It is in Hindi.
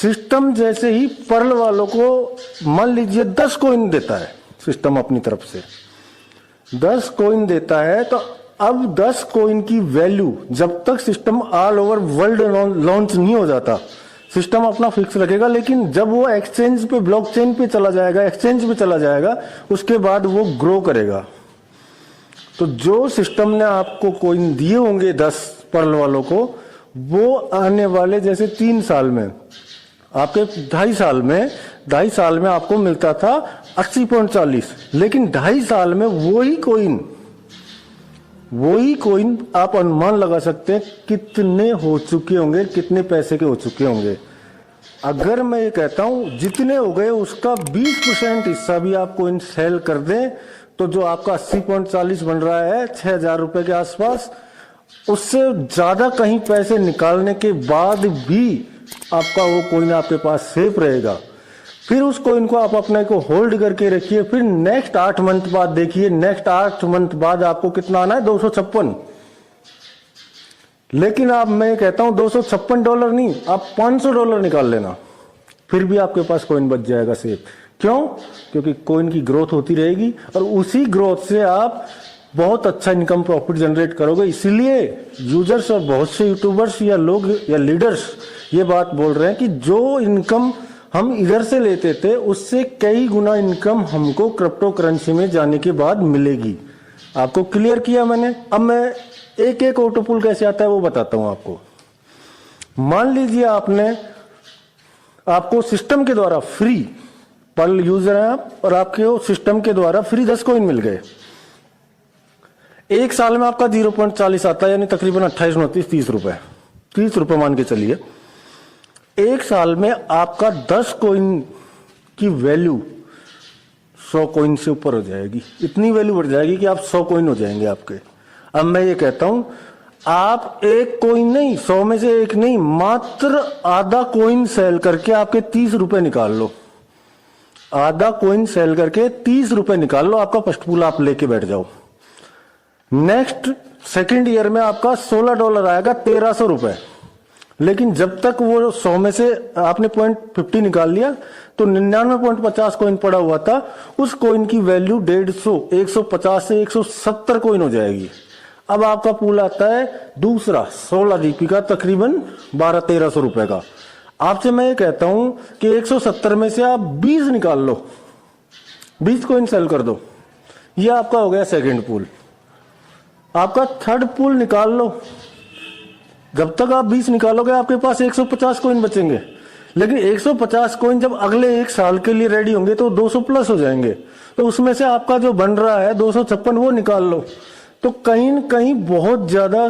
सिस्टम जैसे ही पर्ल वालों को मान लीजिए 10 कॉइन देता है सिस्टम अपनी तरफ से, 10 कॉइन देता है, तो अब 10 कॉइन की वैल्यू जब तक system all over world launch नहीं हो जाता सिस्टम अपना फिक्स रखेगा, लेकिन जब वो एक्सचेंज पे ब्लॉकचेन पे चला जाएगा, एक्सचेंज पे चला जाएगा, उसके बाद वो ग्रो करेगा। तो जो सिस्टम ने आपको कॉइन दिए होंगे 10 पर्ल वालों को, वो आने वाले जैसे 3 साल में आपके 2.5 साल में आपको मिलता था 80.40, लेकिन 2.5 साल में वही कॉइन आप अनुमान लगा सकते हैं कितने हो चुके होंगे, कितने पैसे के हो चुके होंगे। अगर मैं ये कहता हूं जितने हो गए उसका 20% हिस्सा भी आप कॉइन सेल कर दें, तो जो आपका 80.40 बन रहा है 6,000 रुपए के आसपास, उससे ज्यादा कहीं पैसे निकालने के बाद भी आपका वो कॉइन आपके पास सेफ रहेगा। फिर उस कॉइन को आप अपने को होल्ड करके रखिए, फिर नेक्स्ट 8 मंथ बाद देखिए, नेक्स्ट 8 मंथ बाद आपको कितना आना है, $256। लेकिन आप, मैं कहता हूं $256 नहीं, आप $500 निकाल लेना, फिर भी आपके पास कॉइन बच जाएगा सेफ। क्यों? क्योंकि कॉइन की ग्रोथ होती रहेगी और उसी ग्रोथ से आप बहुत अच्छा इनकम प्रॉफिट जनरेट करोगे। इसीलिए यूजर्स और बहुत से यूट्यूबर्स या लोग या लीडर्स ये बात बोल रहे हैं कि जो इनकम हम इधर से लेते थे उससे कई गुना इनकम हमको क्रिप्टो करेंसी में जाने के बाद मिलेगी। आपको क्लियर किया मैंने। अब मैं एक ऑटो पुल कैसे आता है वो बताता हूं आपको। मान लीजिए आपको सिस्टम के द्वारा फ्री, पर्ल यूजर हैं आप और आपके सिस्टम के द्वारा फ्री 10 कॉइन मिल गए। 1 साल में आपका 0.40 आता है, यानी तकरीबन 28, 29, 30 रुपए, 30 रुपए मान के चलिए। 1 साल में आपका 10 कॉइन की वैल्यू 100 कॉइन से ऊपर हो जाएगी। इतनी वैल्यू बढ़ जाएगी कि आप 100 कॉइन हो जाएंगे आपके। अब मैं ये कहता हूं आप 1 कॉइन नहीं, 100 में से 1 नहीं, मात्र आधा कॉइन सेल करके आपके 30 रुपए निकाल लो। आधा कॉइन सेल करके 30 रुपए निकाल लो, आपका फर्स्ट पूल आप लेके बैठ जाओ। नेक्स्ट सेकेंड ईयर में आपका $16 आएगा, 1300 रुपए। लेकिन जब तक वो 100 में से आपने 0.50 निकाल लिया तो 99.50 कॉइन पड़ा हुआ था, उस कॉइन की वैल्यू 150, 150 से 170 कॉइन हो जाएगी। अब आपका पूल आता है दूसरा 16 जीपी का, तकरीबन 1200-1300 रुपए का। आपसे मैं ये कहता हूं कि 170 में से आप 20 निकाल लो, 20 कॉइन सेल कर दो, ये आपका हो गया सेकेंड पूल। आपका थर्ड पूल निकाल लो। जब तक आप 20 निकालोगे आपके पास 150 कॉइन बचेंगे, लेकिन 150 कॉइन जब अगले 1 साल के लिए रेडी होंगे तो 200 प्लस हो जाएंगे। तो उसमें से आपका जो बन रहा है 256 वो निकाल लो। तो कहीं न कहीं बहुत ज्यादा